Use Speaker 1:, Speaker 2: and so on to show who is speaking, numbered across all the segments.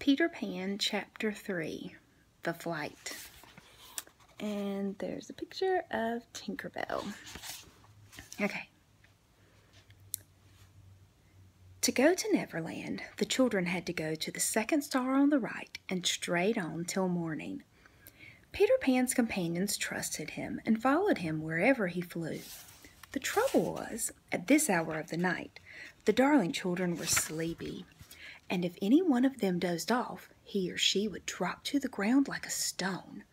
Speaker 1: Peter Pan Chapter 3, The Flight. And there's a picture of Tinkerbell. Okay. To go to Neverland, the children had to go to the second star on the right and straight on till morning. Peter Pan's companions trusted him and followed him wherever he flew. The trouble was, at this hour of the night, the darling children were sleepy, and if any one of them dozed off, he or she would drop to the ground like a stone.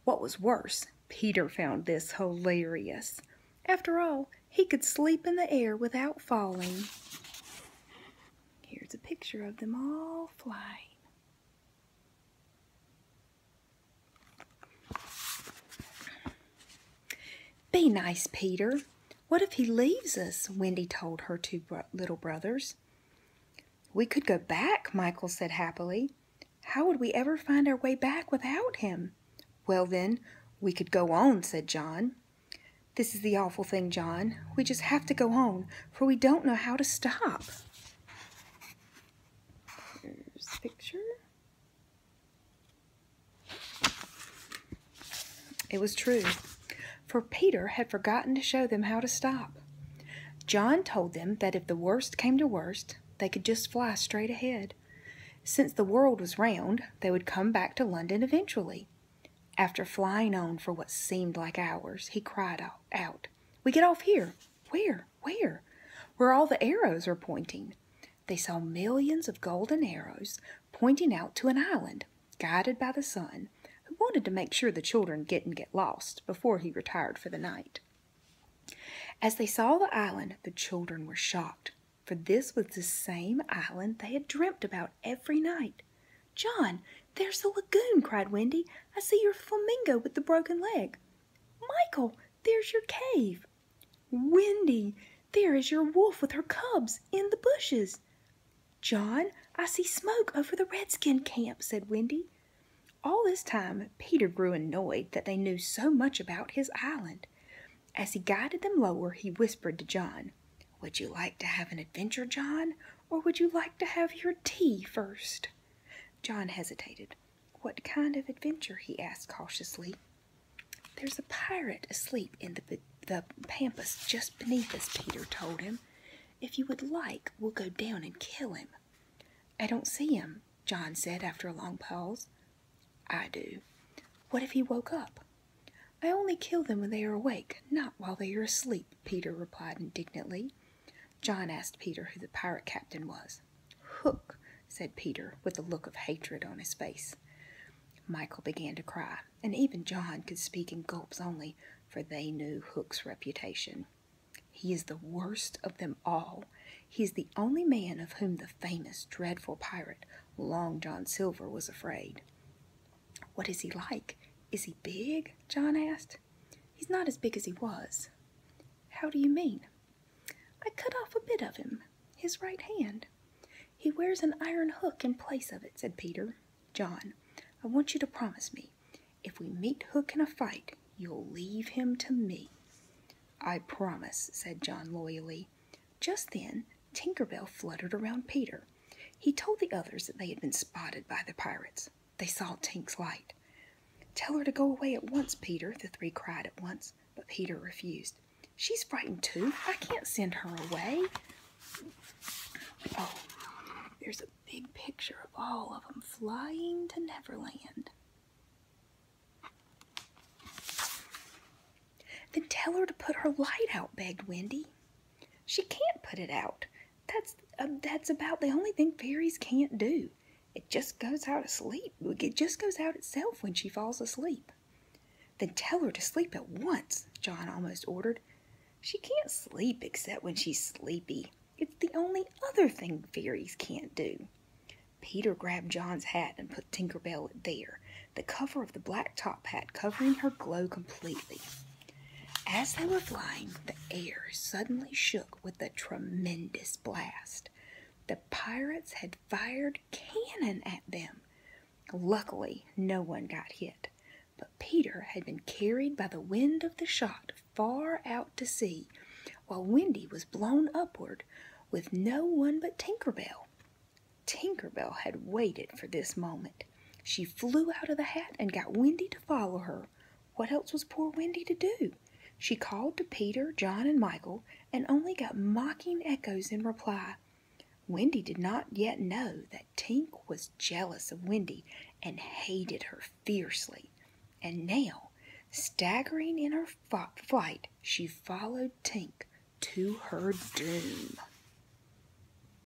Speaker 1: What was worse, Peter found this hilarious. After all, he could sleep in the air without falling. Here's a picture of them all flying. Be nice, Peter. What if he leaves us? Wendy told her two little brothers. We could go back, Michael said happily. How would we ever find our way back without him? Well then, we could go on, said John. This is the awful thing, John. We just have to go on, for we don't know how to stop. Here's the picture. It was true, for Peter had forgotten to show them how to stop. John told them that if the worst came to worst, they could just fly straight ahead. Since the world was round, they would come back to London eventually. After flying on for what seemed like hours, he cried out, "We get off here." Where? Where? Where all the arrows are pointing. They saw millions of golden arrows pointing out to an island, guided by the sun, who wanted to make sure the children didn't get lost before he retired for the night. As they saw the island, the children were shocked, for this was the same island they had dreamt about every night. "John, there's the lagoon," cried Wendy. "I see your flamingo with the broken leg." "Michael, there's your cave." "Wendy, there is your wolf with her cubs in the bushes." "John, I see smoke over the redskin camp," said Wendy. All this time, Peter grew annoyed that they knew so much about his island. As he guided them lower, he whispered to John, "Would you like to have an adventure, John, or would you like to have your tea first?" John hesitated. "What kind of adventure?" he asked cautiously. "There's a pirate asleep in the pampas just beneath us," Peter told him. "If you would like, we'll go down and kill him." "I don't see him," John said after a long pause. "I do." "What if he woke up?" "I only kill them when they are awake, not while they are asleep," Peter replied indignantly. John asked Peter who the pirate captain was. "Hook," said Peter with a look of hatred on his face. Michael began to cry, and even John could speak in gulps only, for they knew Hook's reputation. "He is the worst of them all. He is the only man of whom the famous, dreadful pirate, Long John Silver, was afraid." "What is he like? Is he big?" John asked. "He's not as big as he was." "How do you mean?" "I cut off a bit of him, his right hand. He wears an iron hook in place of it," said Peter. "John, I want you to promise me, if we meet Hook in a fight, you'll leave him to me." "I promise," said John loyally. Just then, Tinkerbell fluttered around Peter. He told the others that they had been spotted by the pirates. They saw Tink's light. "Tell her to go away at once, Peter," the three cried at once, but Peter refused. "She's frightened too. I can't send her away." Oh, there's a big picture of all of them flying to Neverland. "Then tell her to put her light out," begged Wendy. "She can't put it out. That's about the only thing fairies can't do. It just goes out asleep. It just goes out itself when she falls asleep." "Then tell her to sleep at once," John almost ordered. "She can't sleep except when she's sleepy. It's the only other thing fairies can't do." Peter grabbed John's hat and put Tinkerbell there, the cover of the black top hat covering her glow completely. As they were flying, the air suddenly shook with a tremendous blast. The pirates had fired cannon at them. Luckily, no one got hit, but Peter had been carried by the wind of the shot far out to sea, while Wendy was blown upward with no one but Tinkerbell. Tinker Bell had waited for this moment. She flew out of the hat and got Wendy to follow her. What else was poor Wendy to do? She called to Peter, John, and Michael, and only got mocking echoes in reply. Wendy did not yet know that Tink was jealous of Wendy and hated her fiercely. And now, staggering in her flight, she followed Tink to her doom.